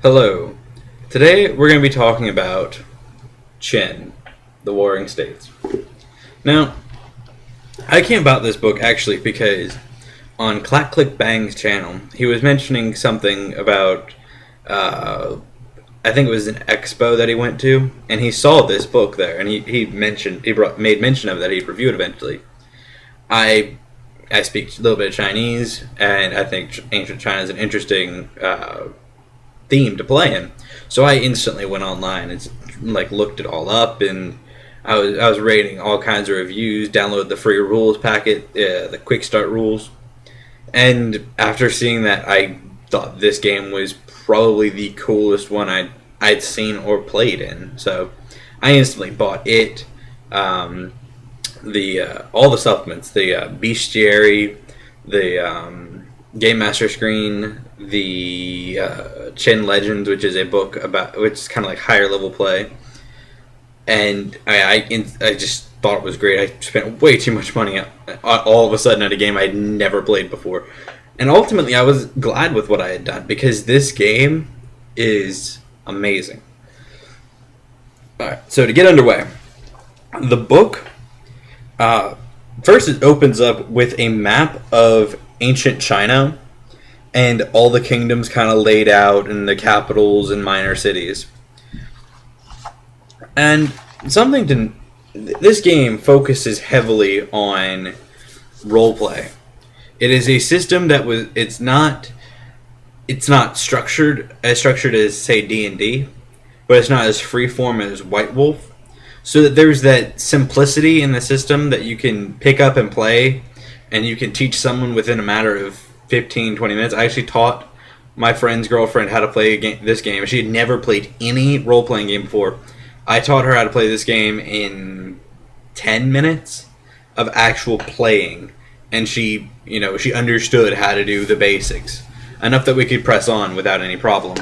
Hello. Today we're going to be talking about Qin, the Warring States. Now, I came about this book actually because on Clack Click Bang's channel, he was mentioning something about, I think it was an expo that he went to, and he saw this book there, and he made mention of it, that he'd review it eventually. I speak a little bit of Chinese, and I think ancient China is an interesting theme to play in. So I instantly went online and looked it all up, and I was rating all kinds of reviews, downloaded the free rules packet, the quick start rules, and after seeing that, I thought this game was probably the coolest one I'd seen or played in. So I instantly bought it. All the supplements, the Bestiary, the Game Master Screen, the Qin Legends, which is a book which is kind of like higher level play, and I just thought it was great. I spent way too much money all of a sudden at a game I'd never played before, and ultimately I was glad with what I had done because this game is amazing. Alright, so to get underway, the book, first it opens up with a map of ancient China and all the kingdoms kind of laid out in the capitals and minor cities. And this game focuses heavily on roleplay. It is a system that it's not structured as say D&D, but it's not as freeform as White Wolf. So that there's that simplicity in the system that you can pick up and play, and you can teach someone within a matter of 15-20 minutes. I actually taught my friend's girlfriend how to play this game. She had never played any role-playing game before. I taught her how to play this game in 10 minutes of actual playing, and she understood how to do the basics enough that we could press on without any problem.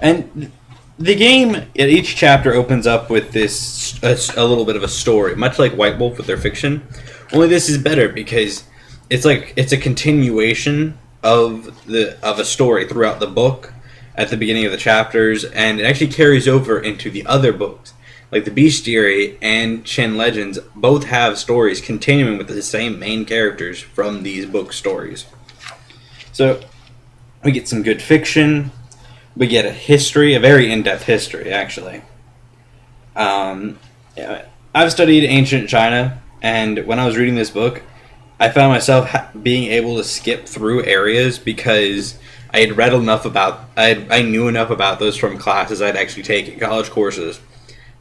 And the game at each chapter opens up with a little bit of a story, much like White Wolf with their fiction. Only this is better because it's a continuation of a story throughout the book at the beginning of the chapters, and it actually carries over into the other books. Like the Bestiary and Qin Legends both have stories continuing with the same main characters from these book stories. So we get some good fiction. We get a history, a very in-depth history, actually. I've studied ancient China, and when I was reading this book, I found myself being able to skip through areas because I had read enough about, I knew enough about those from classes I'd actually taken, college courses.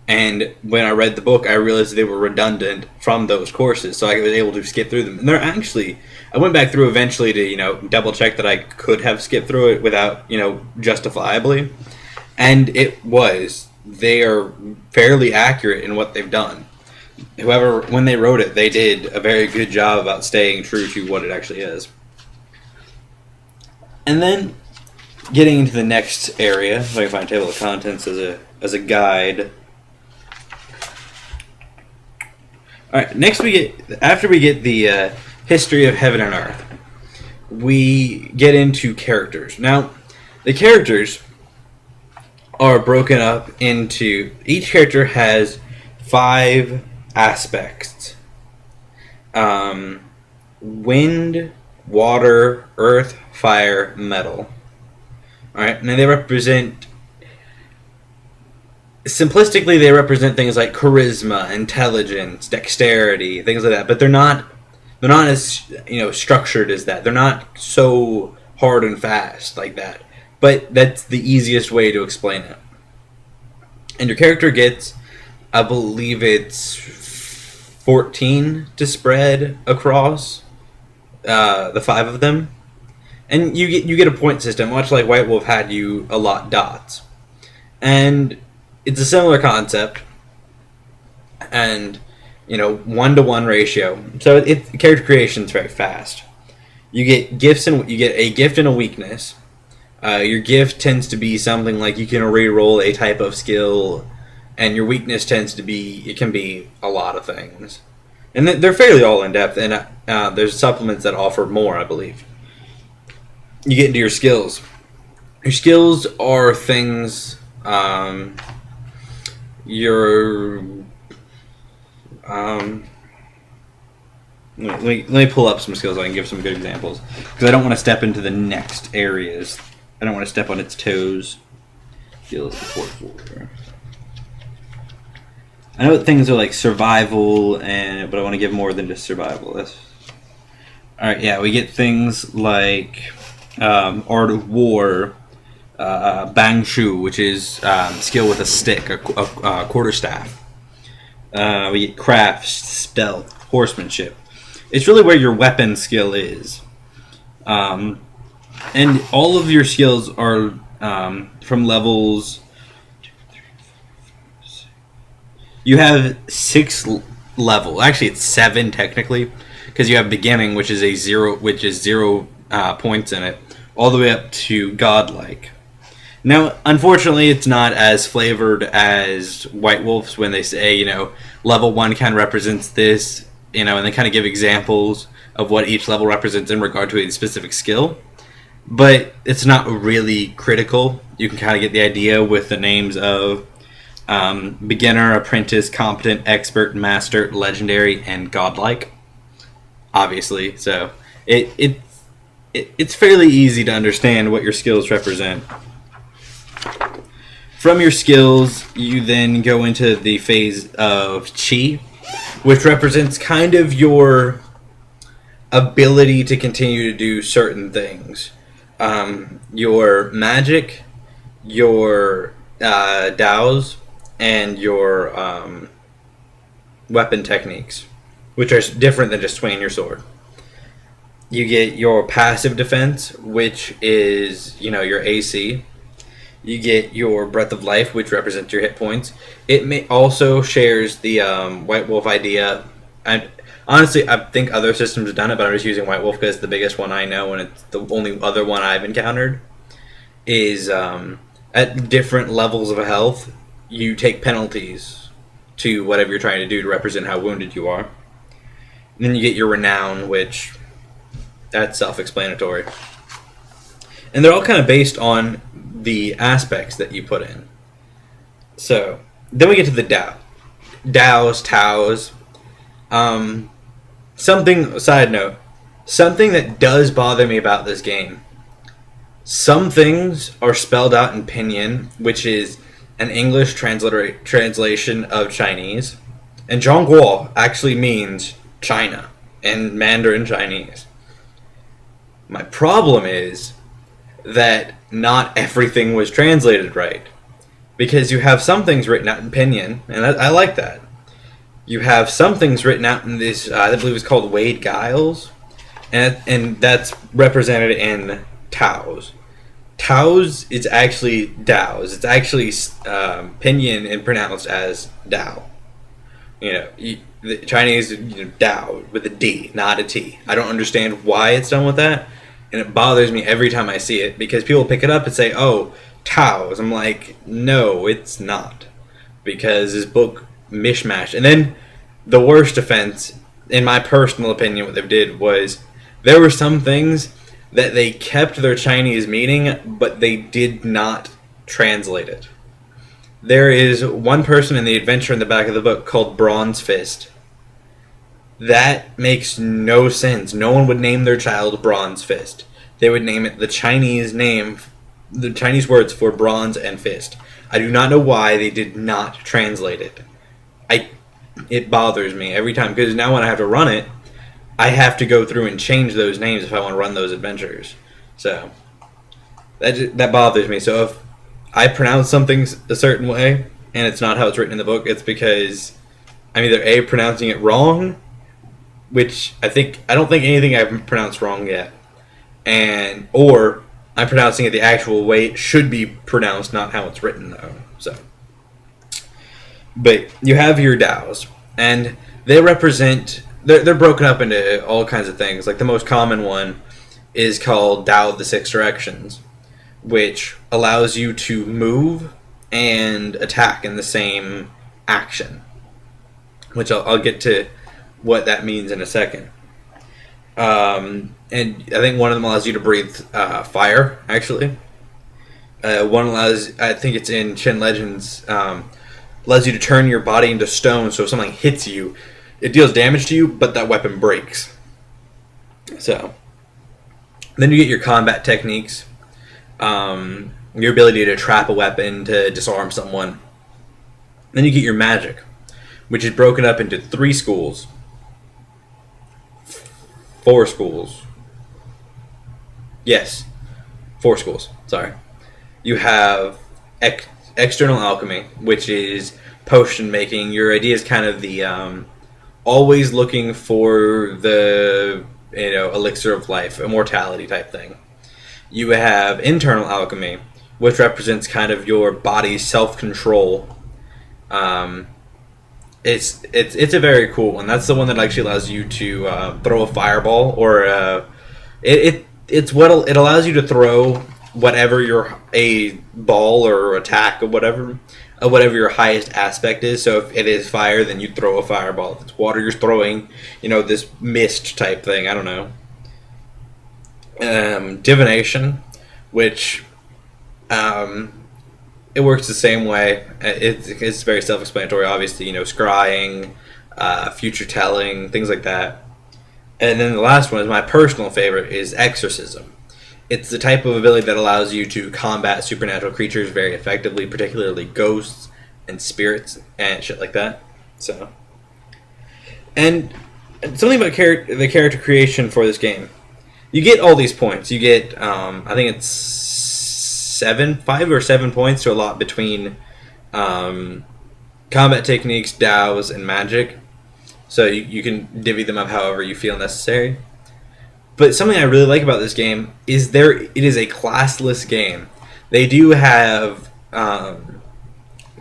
And when I read the book, I realized they were redundant from those courses, so I was able to skip through them. And they're actually, I went back through eventually to, double check that I could have skipped through it without, justifiably. And they are fairly accurate in what they've done. However, when they wrote it, they did a very good job about staying true to what it actually is. And then, getting into the next area, if I can find table of contents as a guide. Alright, next after we get the history of heaven and earth, we get into characters. Now, the characters are broken up into, each character has 5 aspects. Wind, water, earth, fire, metal. Alright, now they represent, simplistically, they represent things like charisma, intelligence, dexterity, things like that, but they're not as, structured as that. They're not so hard and fast like that. But that's the easiest way to explain it. And your character gets, I believe it's 14 to spread across the 5 of them. And you get a point system, much like White Wolf had you allot dots. And it's a similar concept. And 1-to-1 ratio. So character creation is very fast. You get gifts and you get a gift and a weakness. Your gift tends to be something like you can re-roll a type of skill, and your weakness tends to be, it can be a lot of things. And they're fairly all in depth, and there's supplements that offer more, I believe. You get into your skills. Your skills are things. Your let me pull up some skills so I can give some good examples, because I don't want to step into the next areas. I don't want to step on its toes. Skills support 4. I know that things are like survival, but I want to give more than just survival. All right, yeah, we get things like Art of War, Bang Shu, which is skill with a stick, a quarterstaff. We get Craft, Stealth, Horsemanship. It's really where your weapon skill is. And all of your skills are from levels. You have 6 level. Actually, it's 7 technically, because you have beginning, which is 0 points in it, all the way up to godlike. Now, unfortunately, it's not as flavored as White Wolf's when they say, level 1 kind of represents this, and they kind of give examples of what each level represents in regard to a specific skill. But it's not really critical. You can kind of get the idea with the names of beginner, apprentice, competent, expert, master, legendary, and godlike. Obviously, so it's fairly easy to understand what your skills represent. From your skills, you then go into the phase of Chi, which represents kind of your ability to continue to do certain things. Your magic, your Daos, and your weapon techniques, which are different than just swinging your sword. You get your passive defense, which is, your AC. You get your Breath of Life, which represents your hit points. It also shares the White Wolf idea. Honestly, I think other systems have done it, but I'm just using White Wolf because it's the biggest one I know, and it's the only other one I've encountered. Is at different levels of health, you take penalties to whatever you're trying to do to represent how wounded you are. And then you get your Renown, which that's self-explanatory. And they're all kind of based on the aspects that you put in. So, then we get to the Dao. Daos, Taos. Side note, something that does bother me about this game. Some things are spelled out in Pinyin, which is an English translation of Chinese. And Zhongguo actually means China in Mandarin Chinese. My problem is that not everything was translated right. Because you have some things written out in Pinyin, and I like that. You have some things written out in this, I believe it's called Wade Giles, and that's represented in Taos. Taos is actually Daos. It's actually Pinyin and pronounced as Dao. The Chinese, Dao with a D, not a T. I don't understand why it's done with that, and it bothers me every time I see it, because people pick it up and say, oh, Taos. I'm like, no, it's not. Because this book mishmash. And then the worst offense, in my personal opinion, what they did was there were some things that they kept their Chinese meaning, but they did not translate it. There is one person in the adventure in the back of the book called Bronze Fist. That makes no sense. No one would name their child Bronze Fist. They would name it the Chinese words for bronze and fist. I do not know why they did not translate it. It bothers me every time, because now when I have to run it, I have to go through and change those names if I want to run those adventures. So that bothers me. So if I pronounce something a certain way and it's not how it's written in the book, it's because I'm either A, pronouncing it wrong, which I don't think anything I've pronounced wrong yet, or I'm pronouncing it the actual way it should be pronounced, not how it's written though. So, but you have your Daos, and they represent. They're broken up into all kinds of things. Like the most common one is called Dao of the Six Directions, which allows you to move and attack in the same action. Which I'll get to what that means in a second. And I think one of them allows you to breathe fire, actually. One allows, I think it's in Chen Legends, allows you to turn your body into stone, so if something hits you, it deals damage to you, but that weapon breaks. So, then you get your combat techniques, your ability to trap a weapon, to disarm someone. Then you get your magic, which is broken up into 3 schools. 4 schools. Yes, 4 schools, sorry. You have external alchemy, which is potion making. Your idea is kind of the always looking for the elixir of life, immortality type thing. You have internal alchemy, which represents kind of your body's self-control. It's a very cool one. That's the one that actually allows you to throw a fireball, or it allows you to throw whatever a ball or attack or whatever your highest aspect is. So if it is fire, then you throw a fireball. If it's water, you're throwing this mist type thing. I don't know. Divination, which it works the same way. It's very self-explanatory. Obviously, scrying, future telling, things like that. And then the last one is my personal favorite, is exorcism. It's the type of ability that allows you to combat supernatural creatures very effectively, particularly ghosts and spirits and shit like that. So, and something about the character creation for this game. You get all these points. You get, I think it's 5 or 7 points to a lot between combat techniques, dows, and magic. So you can divvy them up however you feel necessary. But something I really like about this game is it is a classless game. They do have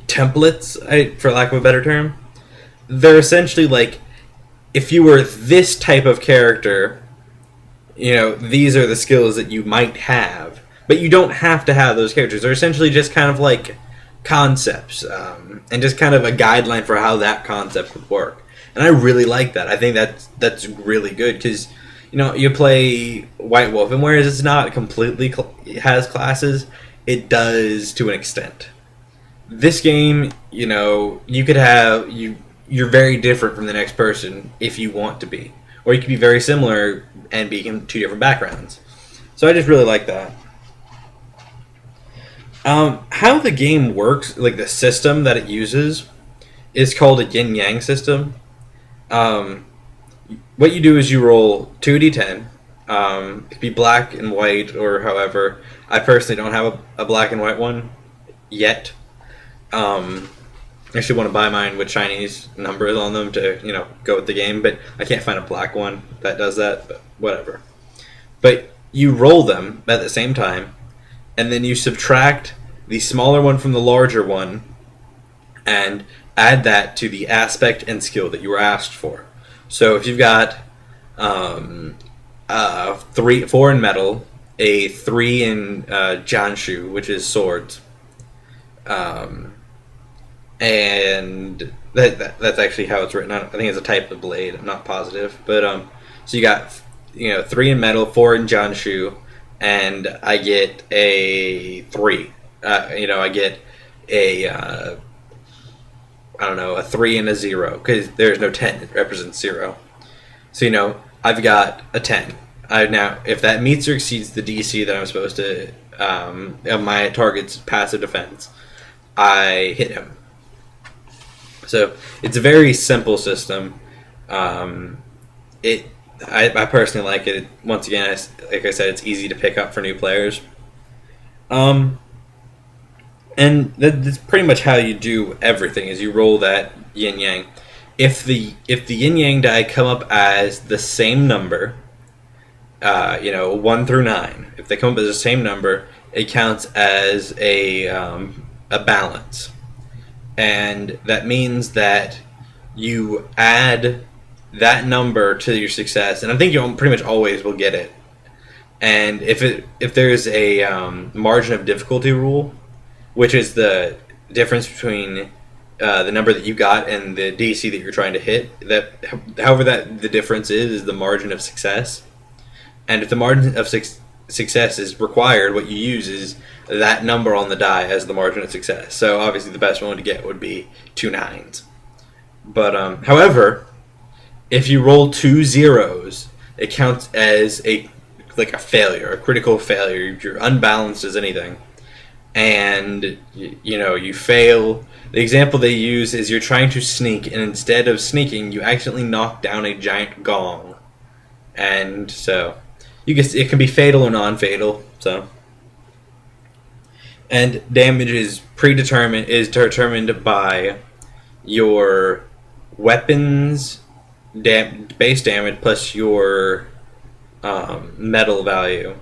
templates, for lack of a better term. They're essentially like, if you were this type of character, these are the skills that you might have. But you don't have to have those characters. They're essentially just kind of like concepts, and just kind of a guideline for how that concept would work. And I really like that. I think that's really good, because you play White Wolf, and whereas it's not completely has classes, it does to an extent. This game, you could have you're very different from the next person if you want to be, or you could be very similar and be in 2 different backgrounds. So I just really like that. How the game works, like the system that it uses, is called a yin-yang system. What you do is you roll 2d10. It could be black and white, or however. I personally don't have a black and white one yet. I actually want to buy mine with Chinese numbers on them to go with the game, but I can't find a black one that does that. But whatever. But you roll them at the same time, and then you subtract the smaller one from the larger one, and add that to the aspect and skill that you were asked for. So if you've got 4 in metal, a 3 in Janshu, which is swords, and that's actually how it's written. I think it's a type of blade. I'm not positive, but so you got 3 in metal, 4 in Janshu, and I get a 3. I get a a 3 and a 0, because there's no 10. It represents 0. So, I've got a 10. Now, if that meets or exceeds the DC that I'm supposed to, of my target's passive defense, I hit him. So, it's a very simple system. I personally like it. Once again, like I said, it's easy to pick up for new players. And that's pretty much how you do everything, is you roll that yin-yang. If the yin-yang die come up as the same number, 1 through 9, if they come up as the same number, it counts as a balance. And that means that you add that number to your success, and I think you pretty much always will get it. And if there's a margin of difficulty rule, which is the difference between the number that you got and the DC that you're trying to hit, however the difference is the margin of success. And if the margin of success is required, what you use is that number on the die as the margin of success. So obviously the best one to get would be 2 9s. But however, if you roll 2 zeros, it counts as a failure, a critical failure. You're unbalanced as anything, and you fail. The example they use is you're trying to sneak, and instead of sneaking, you accidentally knock down a giant gong, and so it can be fatal or non-fatal. So, and damage is determined by your weapons base damage plus your metal value.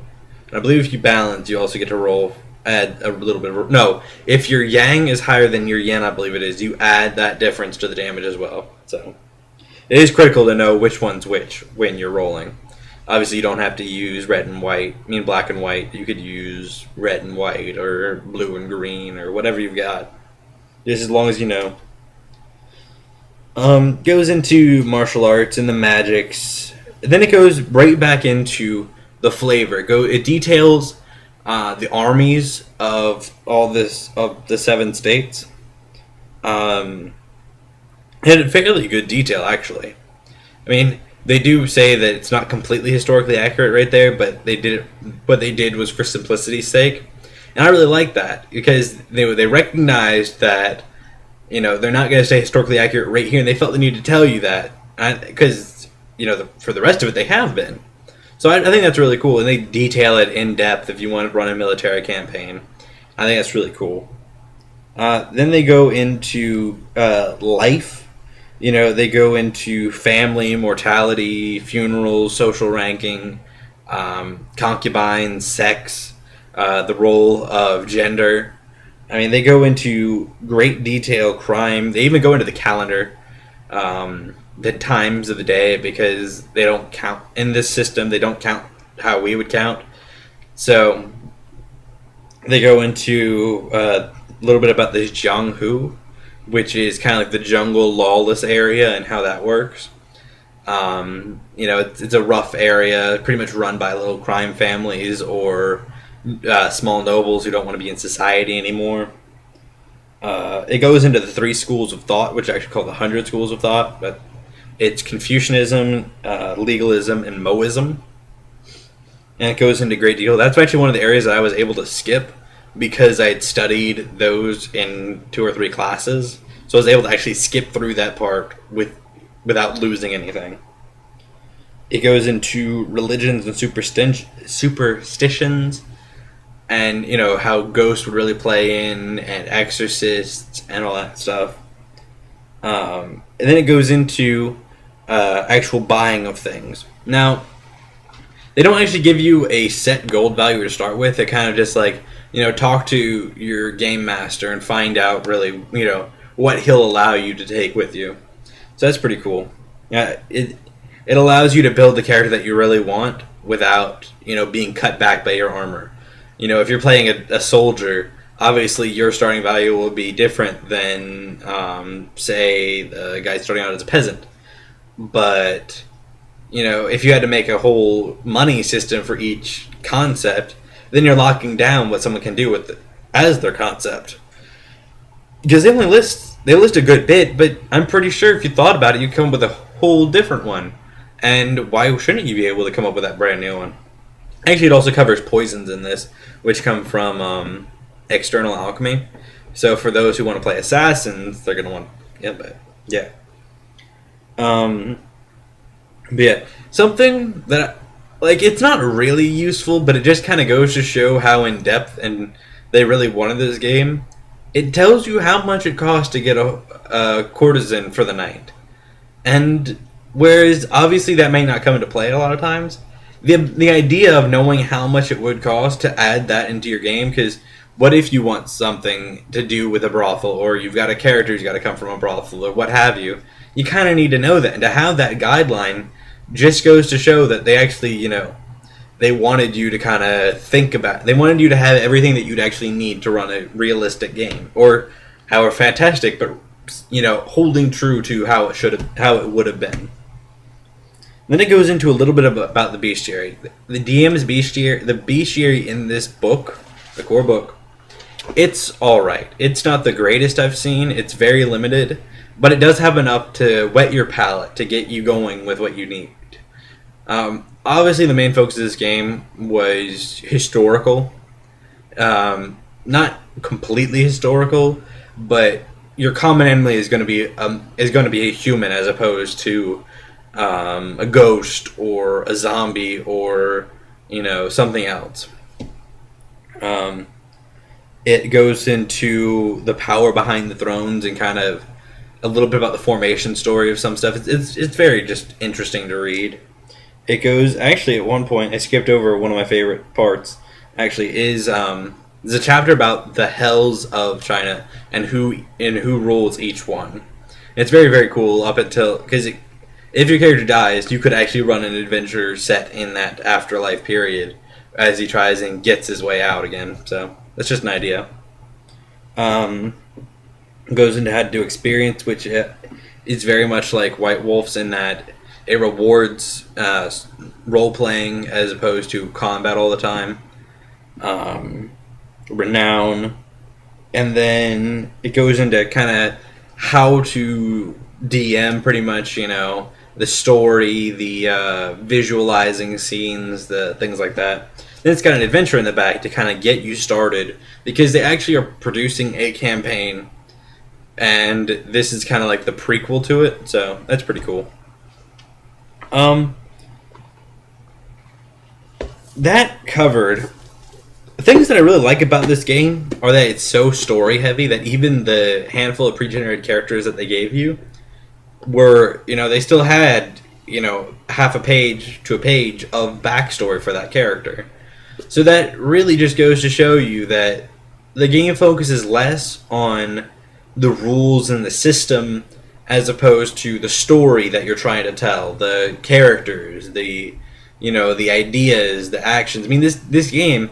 And I believe if you balance, you also get to add a little bit of... No, if your yang is higher than your yen, I believe it is, you add that difference to the damage as well. So it is critical to know which one's which when you're rolling. Obviously, you don't have to use red and white. I mean, black and white. You could use red and white or blue and green or whatever you've got. Just as long as you know. Goes into martial arts and the magics. Then it goes right back into the flavor. It details the armies of the 7 states. And fairly good detail, actually. I mean, they do say that it's not completely historically accurate right there, but what they did was for simplicity's sake. And I really like that because they recognized that they're not going to say historically accurate right here, and they felt the need to tell you that because for the rest of it they have been. So I think that's really cool, and they detail it in depth if you want to run a military campaign. I think that's really cool. Then they go into life. They go into family, mortality, funerals, social ranking, concubines, sex, the role of gender. I mean, they go into great detail, crime. They even go into the calendar, the times of the day, because they don't count in this system. They don't count how we would count. So they go into a little bit about this Jianghu, which is kind of like the jungle lawless area and how that works. It's a rough area, pretty much run by little crime families or small nobles who don't want to be in society anymore. It goes into the 3 schools of thought, which are actually called the 100 schools of thought, but it's Confucianism, legalism, and Moism. And it goes into great deal. That's actually one of the areas that I was able to skip because I had studied those in 2 or 3 classes. So I was able to actually skip through that part without losing anything. It goes into religions and superstitions, and how ghosts would really play in, and exorcists and all that stuff. And then it goes into actual buying of things. Now, they don't actually give you a set gold value to start with. They kind of just talk to your game master and find out really what he'll allow you to take with you. So that's pretty cool. It allows you to build the character that you really want without being cut back by your armor. If you're playing a soldier, obviously your starting value will be different than say the guy starting out as a peasant. But if you had to make a whole money system for each concept, then you're locking down what someone can do with it as their concept. Because they list a good bit, but I'm pretty sure if you thought about it, you'd come up with a whole different one. And why shouldn't you be able to come up with that brand new one? Actually, it also covers poisons in this, which come from external alchemy. So for those who want to play assassins, they're going to want... Yeah. But yeah, something that... it's not really useful, but it just kind of goes to show how in-depth and they really wanted this game. It tells you how much it costs to get a courtesan for the night. And whereas obviously that may not come into play a lot of times, the idea of knowing how much it would cost to add that into your game, because what if you want something to do with a brothel, or you've got a character who's got to come from a brothel, or what have you, you kind of need to know that. And to have that guideline just goes to show that they actually, they wanted you to kind of think about, they wanted you to have everything that you'd actually need to run a realistic game, or however fantastic, but holding true to how it would have been. Then it goes into a little bit about the bestiary. The DM's bestiary, the bestiary in this book, the core book, it's all right. It's not the greatest I've seen. It's very limited, but it does have enough to whet your palate to get you going with what you need. Obviously, the main focus of this game was historical. Not completely historical, but your common enemy is going to be a human as opposed to a ghost or a zombie or something else. It goes into the power behind the thrones and kind of a little bit about the formation story of some stuff. It's very just interesting to read. It goes actually at one point I skipped over one of my favorite parts. Actually, is there's a chapter about the hells of China and who rules each one. It's very, very cool up until because if your character dies, you could actually run an adventure set in that afterlife period as he tries and gets his way out again. So that's just an idea. Goes into how to do experience, which is very much like White Wolf's in that it rewards role playing as opposed to combat all the time. Renown, and then it goes into kind of how to DM pretty much, the story, the visualizing scenes, the things like that. Then it's got an adventure in the back to kind of get you started because they actually are producing a campaign, and this is kind of like the prequel to it, so that's pretty cool. That covered. The things that I really like about this game are that it's so story heavy that even the handful of pre-generated characters that they gave you were, they still had, half a page to a page of backstory for that character. So that really just goes to show you that the game focuses less on the rules and the system as opposed to the story that you're trying to tell, the characters, the ideas, the actions. I mean, this game,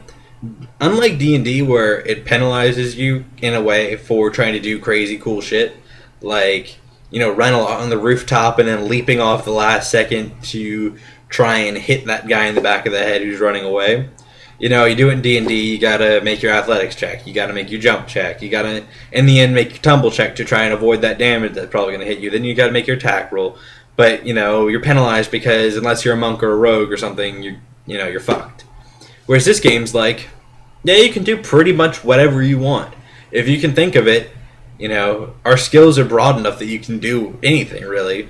unlike D&D where it penalizes you in a way for trying to do crazy cool shit, like, running on the rooftop and then leaping off the last second to try and hit that guy in the back of the head who's running away. You do it in D&D, you gotta make your athletics check, you gotta make your jump check, you gotta, in the end, make your tumble check to try and avoid that damage that's probably gonna hit you. Then you gotta make your attack roll. But, you're penalized because unless you're a monk or a rogue or something, you're fucked. Whereas this game's like, yeah, you can do pretty much whatever you want. If you can think of it, our skills are broad enough that you can do anything, really.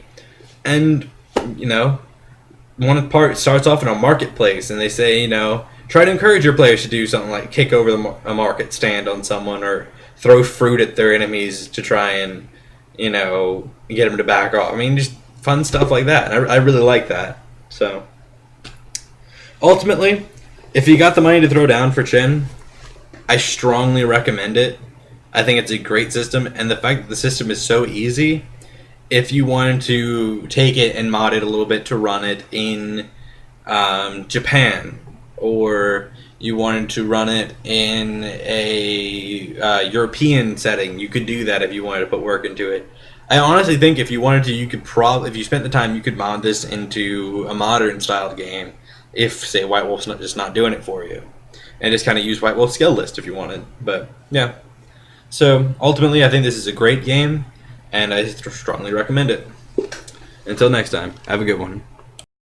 And, one part starts off in a marketplace, and they say, try to encourage your players to do something like kick over a market stand on someone or throw fruit at their enemies to try and, get them to back off. I mean, just fun stuff like that. I really like that. So, ultimately, if you got the money to throw down for Chin, I strongly recommend it. I think it's a great system, and the fact that the system is so easy, if you wanted to take it and mod it a little bit to run it in Japan, or you wanted to run it in a European setting, you could do that if you wanted to put work into it. I honestly think if you wanted to, you could if you spent the time, you could mod this into a modern styled game. If, say, White Wolf's just not doing it for you. And just kind of use White Wolf's skill list if you wanted. But, yeah. So, ultimately, I think this is a great game, and I strongly recommend it. Until next time, have a good one.